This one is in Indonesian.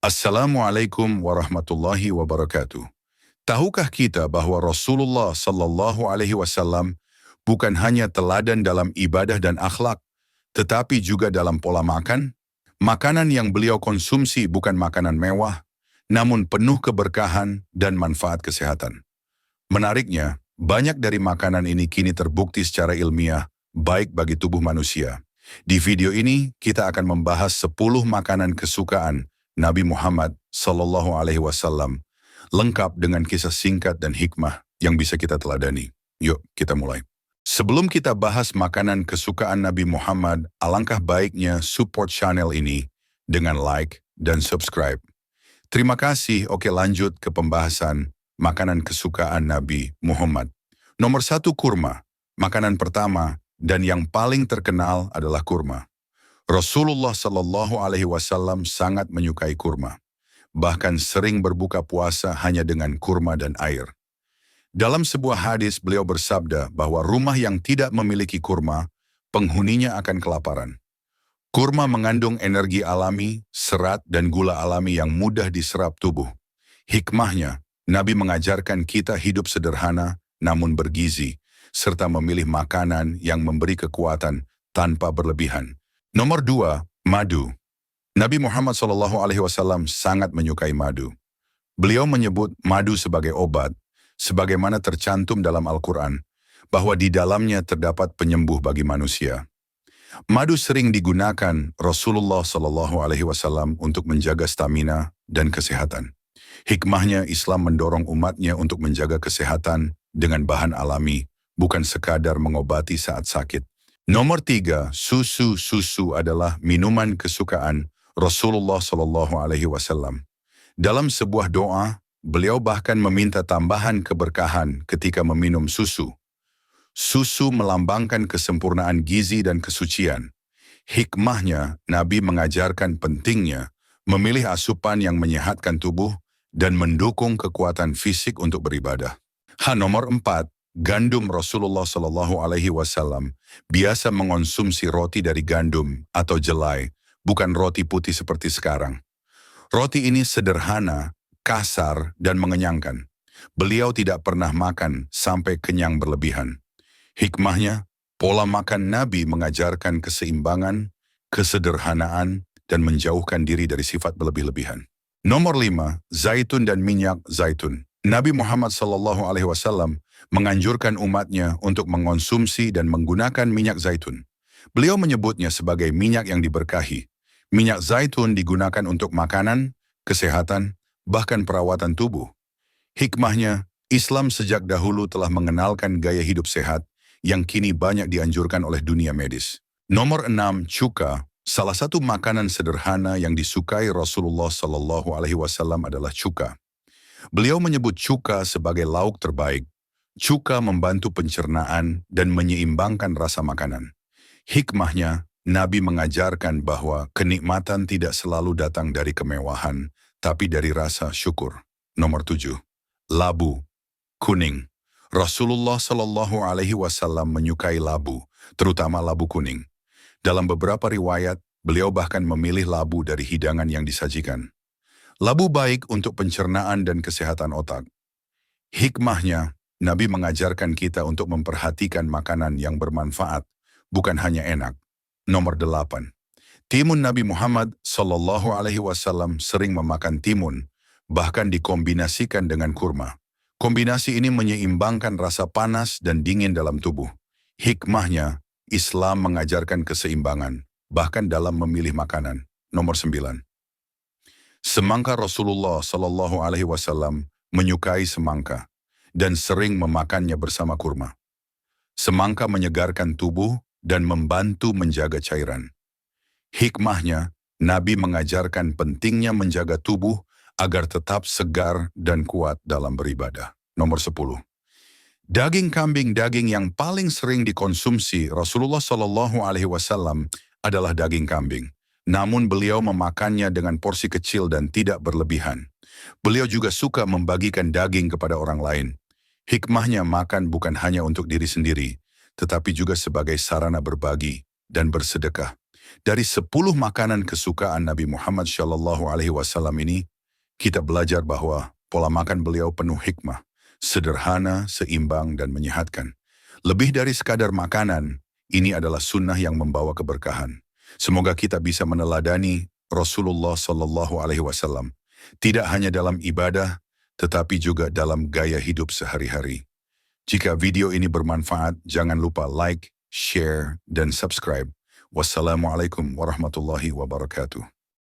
Assalamualaikum warahmatullahi wabarakatuh. Tahukah kita bahwa Rasulullah Sallallahu Alaihi Wasallam bukan hanya teladan dalam ibadah dan akhlak, tetapi juga dalam pola makan? Makanan yang beliau konsumsi bukan makanan mewah, namun penuh keberkahan dan manfaat kesehatan. Menariknya, banyak dari makanan ini kini terbukti secara ilmiah baik bagi tubuh manusia. Di video ini, kita akan membahas 10 makanan kesukaan Nabi Muhammad Sallallahu Alaihi Wasallam, lengkap dengan kisah singkat dan hikmah yang bisa kita teladani. Yuk, kita mulai. Sebelum kita bahas makanan kesukaan Nabi Muhammad, alangkah baiknya support channel ini dengan like dan subscribe. Terima kasih. Oke, lanjut ke pembahasan makanan kesukaan Nabi Muhammad. Nomor 1, kurma. Makanan pertama dan yang paling terkenal adalah kurma. Rasulullah Sallallahu Alaihi Wasallam sangat menyukai kurma. Bahkan sering berbuka puasa hanya dengan kurma dan air. Dalam sebuah hadis beliau bersabda bahwa rumah yang tidak memiliki kurma, penghuninya akan kelaparan. Kurma mengandung energi alami, serat dan gula alami yang mudah diserap tubuh. Hikmahnya, Nabi mengajarkan kita hidup sederhana namun bergizi, serta memilih makanan yang memberi kekuatan tanpa berlebihan. Nomor 2, madu. Nabi Muhammad SAW sangat menyukai madu. Beliau menyebut madu sebagai obat, sebagaimana tercantum dalam Al-Quran, bahwa di dalamnya terdapat penyembuh bagi manusia. Madu sering digunakan Rasulullah SAW untuk menjaga stamina dan kesehatan. Hikmahnya, Islam mendorong umatnya untuk menjaga kesehatan dengan bahan alami, bukan sekadar mengobati saat sakit. Nomor 3, susu. Susu adalah minuman kesukaan Rasulullah SAW. Dalam sebuah doa, beliau bahkan meminta tambahan keberkahan ketika meminum susu. Susu melambangkan kesempurnaan gizi dan kesucian. Hikmahnya, Nabi mengajarkan pentingnya memilih asupan yang menyehatkan tubuh dan mendukung kekuatan fisik untuk beribadah. Nomor 4, gandum. Rasulullah Shallallahu Alaihi Wasallam biasa mengonsumsi roti dari gandum atau jelai, bukan roti putih seperti sekarang. Roti ini sederhana, kasar, dan mengenyangkan. Beliau tidak pernah makan sampai kenyang berlebihan. Hikmahnya, pola makan Nabi mengajarkan keseimbangan, kesederhanaan, dan menjauhkan diri dari sifat berlebih-lebihan. Nomor 5, zaitun dan minyak zaitun. Nabi Muhammad SAW menganjurkan umatnya untuk mengonsumsi dan menggunakan minyak zaitun. Beliau menyebutnya sebagai minyak yang diberkahi. Minyak zaitun digunakan untuk makanan, kesehatan, bahkan perawatan tubuh. Hikmahnya, Islam sejak dahulu telah mengenalkan gaya hidup sehat yang kini banyak dianjurkan oleh dunia medis. Nomor 6, cuka. Salah satu makanan sederhana yang disukai Rasulullah SAW adalah cuka. Beliau menyebut cuka sebagai lauk terbaik. Cuka membantu pencernaan dan menyeimbangkan rasa makanan. Hikmahnya, Nabi mengajarkan bahwa kenikmatan tidak selalu datang dari kemewahan, tapi dari rasa syukur. Nomor 7, labu, kuning. Rasulullah Shallallahu Alaihi Wasallam menyukai labu, terutama labu kuning. Dalam beberapa riwayat, beliau bahkan memilih labu dari hidangan yang disajikan. Labu baik untuk pencernaan dan kesehatan otak. Hikmahnya, Nabi mengajarkan kita untuk memperhatikan makanan yang bermanfaat, bukan hanya enak. Nomor 8, timun. Nabi Muhammad Sallallahu Alaihi Wasallam sering memakan timun, bahkan dikombinasikan dengan kurma. Kombinasi ini menyeimbangkan rasa panas dan dingin dalam tubuh. Hikmahnya, Islam mengajarkan keseimbangan, bahkan dalam memilih makanan. Nomor 9, semangka. Rasulullah Sallallahu Alaihi Wasallam menyukai semangka dan sering memakannya bersama kurma. Semangka menyegarkan tubuh dan membantu menjaga cairan. Hikmahnya, Nabi mengajarkan pentingnya menjaga tubuh agar tetap segar dan kuat dalam beribadah. Nomor 10, daging kambing. Daging yang paling sering dikonsumsi Rasulullah Shallallahu Alaihi Wasallam adalah daging kambing. Namun beliau memakannya dengan porsi kecil dan tidak berlebihan. Beliau juga suka membagikan daging kepada orang lain. Hikmahnya, makan bukan hanya untuk diri sendiri, tetapi juga sebagai sarana berbagi dan bersedekah. Dari 10 makanan kesukaan Nabi Muhammad SAW ini, kita belajar bahwa pola makan beliau penuh hikmah, sederhana, seimbang, dan menyehatkan. Lebih dari sekadar makanan, ini adalah sunnah yang membawa keberkahan. Semoga kita bisa meneladani Rasulullah SAW, tidak hanya dalam ibadah, tetapi juga dalam gaya hidup sehari-hari. Jika video ini bermanfaat, jangan lupa like, share, dan subscribe. Wassalamualaikum warahmatullahi wabarakatuh.